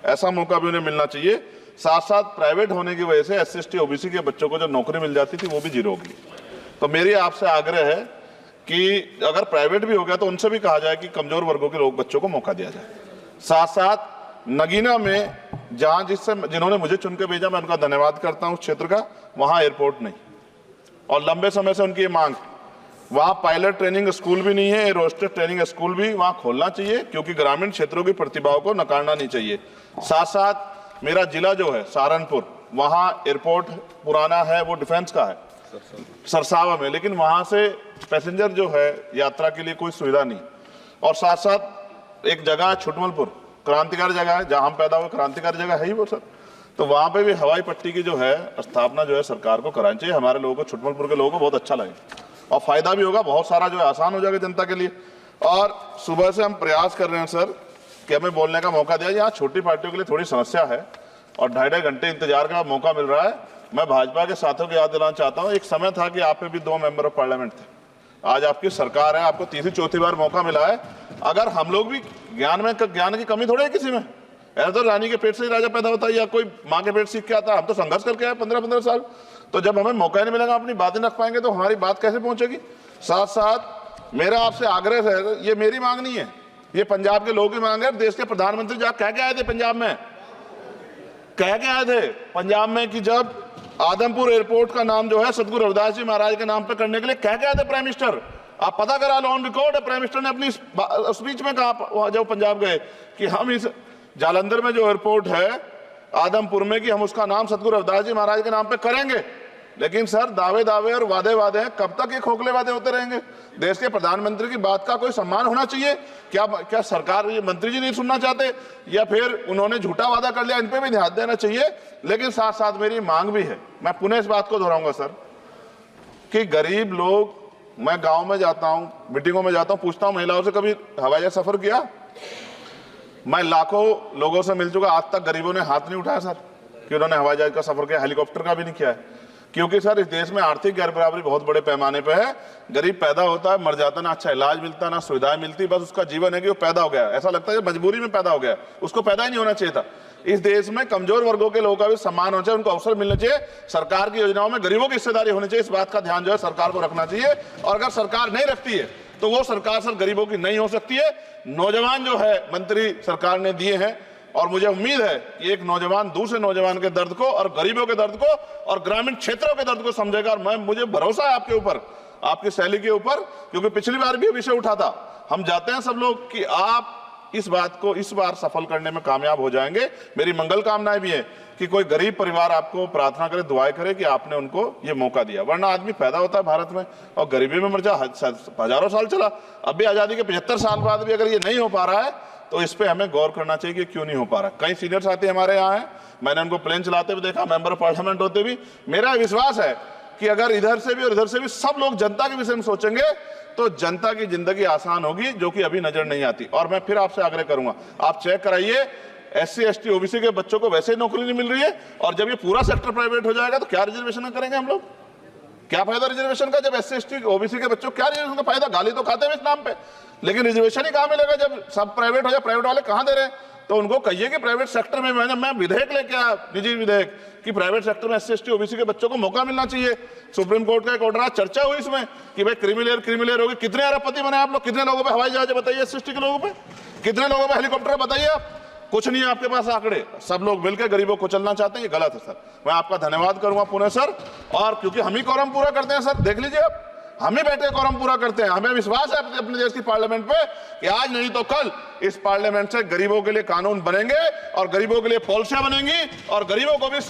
ऐसा मौका भी उन्हें मिलना चाहिए। साथ साथ प्राइवेट होने की वजह से SC ST OBC के बच्चों को जो नौकरी मिल जाती थी वो भी जीरो होगी। तो मेरी आपसे आग्रह है कि अगर प्राइवेट भी हो गया तो उनसे भी कहा जाए कि कमजोर वर्गों के लोग बच्चों को मौका दिया जाए। साथ साथ नगीना में जहां जिन्होंने मुझे चुन के भेजा, मैं उनका धन्यवाद करता हूं, उस क्षेत्र का, वहां एयरपोर्ट नहीं और लंबे समय से उनकी ये मांग, वहां पायलट ट्रेनिंग स्कूल भी नहीं है, एरोस्टेस ट्रेनिंग स्कूल भी वहां खोलना चाहिए क्योंकि ग्रामीण क्षेत्रों की प्रतिभाओं को नकारना नहीं चाहिए। साथ साथ मेरा जिला जो है सहारनपुर, वहां एयरपोर्ट पुराना है, वो डिफेंस का है सरसावा में, लेकिन वहां से पैसेंजर जो है यात्रा के लिए कोई सुविधा नहीं। और साथ साथ एक जगह है छुटमलपुर, क्रांतिकारी जगह है, जहां हम पैदा हुए, क्रांतिकारी जगह है ही वो सर। तो वहां पे भी हवाई पट्टी की जो है स्थापना जो है सरकार को करानी चाहिए। हमारे लोगों को, छुटमलपुर के लोगों को बहुत अच्छा लगे और फायदा भी होगा, बहुत सारा जो है आसान हो जाएगा जनता के लिए। और सुबह से हम प्रयास कर रहे हैं सर कि हमें बोलने का मौका दिया। यहाँ छोटी पार्टियों के लिए थोड़ी समस्या है और 2.5 घंटे इंतजार का मौका मिल रहा है। मैं भाजपा के साथियों को याद दिलाना चाहता हूँ, एक समय था कि आप में भी 2 मेंबर ऑफ पार्लियामेंट थे। आज आपकी सरकार है, आपको तीसरी चौथी बार मौका मिला है। अगर हम लोग भी ज्ञान की कमी थोड़ी है किसी में, ऐसा तो रानी के पेट से ही राजा पैदा होता है या कोई माँ के पेट सीख के आता है। हम तो संघर्ष करके आए 15-15 साल। तो जब हमें मौका नहीं मिलेगा, अपनी बातें रख पाएंगे तो हमारी बात कैसे पहुंचेगी। साथ साथ मेरा आपसे आग्रह है, ये मेरी मांग नहीं है, ये पंजाब के लोगों की मांग है। देश के प्रधानमंत्री जब कह के आए थे पंजाब में, कह के आए थे पंजाब में कि जब आदमपुर एयरपोर्ट का नाम जो है सतगुरु रविदास जी महाराज के नाम पे करने के लिए कह के आए थे प्राइम मिनिस्टर। आप पता करा लो, ऑन रिकॉर्ड है, प्राइम मिनिस्टर ने अपनी स्पीच में कहा जब पंजाब गए कि हम इस जालंधर में जो एयरपोर्ट है आदमपुर में, कि हम उसका नाम सतगुरु रविदास जी महाराज के नाम पे करेंगे। लेकिन सर दावे और वादे हैं, कब तक ये खोखले वादे होते रहेंगे। देश के प्रधानमंत्री की बात का कोई सम्मान होना चाहिए। क्या सरकार, ये मंत्री जी नहीं सुनना चाहते या फिर उन्होंने झूठा वादा कर लिया, इन पे भी ध्यान देना चाहिए। लेकिन साथ साथ मेरी मांग भी है, मैं पुनः इस बात को दोहराऊंगा सर, कि गरीब लोग, मैं गांव में जाता हूं, मीटिंगों में जाता हूं, पूछता हूं महिलाओं से कभी हवाई जहाज सफर किया। मैं लाखों लोगों से मिल चुका, आज तक गरीबों ने हाथ नहीं उठाया सर कि उन्होंने हवाई जहाज का सफर किया, हेलीकॉप्टर का भी नहीं किया है। क्योंकि सर इस देश में आर्थिक गैर बराबरी बहुत बड़े पैमाने पे है। गरीब पैदा होता है, मर जाता, ना अच्छा इलाज मिलता, ना सुविधाएं मिलती, बस उसका जीवन है कि वो पैदा हो गया, ऐसा लगता है मजबूरी में पैदा हो गया, उसको पैदा ही नहीं होना चाहिए था। इस देश में कमजोर वर्गों के लोगों का भी सम्मान होना चाहिए, उनको अवसर मिलने चाहिए। सरकार की योजनाओं में गरीबों की हिस्सेदारी होनी चाहिए, इस बात का ध्यान जो है सरकार को रखना चाहिए। और अगर सरकार नहीं रखती है तो वो सरकार सर गरीबों की नहीं हो सकती है। नौजवान जो है मंत्री सरकार ने दिए हैं और मुझे उम्मीद है कि एक नौजवान दूसरे नौजवान के दर्द को और गरीबों के दर्द को और ग्रामीण क्षेत्रों के दर्द को समझेगा। और मुझे भरोसा है आपके ऊपर, आपकी शैली के ऊपर, क्योंकि पिछली बार भी विषय उठा था। हम जाते हैं सब लोग कि आप इस बात को इस बार सफल करने में कामयाब हो जाएंगे। मेरी मंगल कामनाएं भी है कि कोई गरीब परिवार आपको प्रार्थना करे, दुआएं करे कि आपने उनको ये मौका दिया। वरना आदमी पैदा होता है भारत में और गरीबी में मर जा, हजारों साल चला। अब भी आजादी के 75 साल बाद भी अगर ये नहीं हो पा रहा है तो इस पे हमें गौर करना चाहिए कि क्यों नहीं हो पा रहा। कई सीनियर साथी हमारे यहाँ हैं, मैंने उनको प्लेन चलाते हुए देखा, मेंबर ऑफ पार्लियामेंट होते भी। मेरा विश्वास है कि अगर इधर से भी और इधर से भी सब लोग जनता के विषय में सोचेंगे तो जनता की जिंदगी आसान होगी, जो कि अभी नजर नहीं आती। और मैं फिर आपसे आग्रह करूंगा, आप चेक कराइए, SC ST OBC के बच्चों को वैसे ही नौकरी नहीं मिल रही है। और जब ये पूरा सेक्टर प्राइवेट हो जाएगा तो क्या रिजर्वेशन करेंगे हम लोग? क्या फायदा रिजर्वेशन का? जब SC ST OBC के बच्चों क्या रिजर्वेशन का फायदा? गाली तो खाते हैं इस नाम पे, लेकिन रिजर्वेशन ही कहां मिलेगा जब सब प्राइवेट हो जाए? प्राइवेट वाले कहां दे रहे हैं? तो उनको कहिए कि प्राइवेट सेक्टर में, मैं विधेयक लेके आया, निजी विधेयक, कि प्राइवेट सेक्टर में SC ST OBC के बच्चों को मौका मिलना चाहिए। सुप्रीम कोर्ट का एक ऑर्डर, चर्चा हुई इसमें कि भाई क्रिमिलेयर होगी। कितने अरबपति बने आप लोग? कितने लोगों पे हवाई जहाज बताइए? SC ST के लोगों पे कितने लोगों पे हेलीकॉप्टर बताइए? आप कुछ नहीं है आपके पास आंकड़े। सब लोग मिलकर गरीबों को चलना चाहते हैं, ये गलत है सर। मैं आपका धन्यवाद करूंगा पुनः सर। और क्योंकि हम ही कोरम पूरा करते हैं सर, देख लीजिए आप, हम ही बैठे कोरम पूरा करते हैं। हमें विश्वास है अपने देश की पार्लियामेंट पे कि आज नहीं तो कल इस पार्लियामेंट से गरीबों के लिए कानून बनेंगे और गरीबों के लिए पॉलिसियां बनेंगी और गरीबों को भी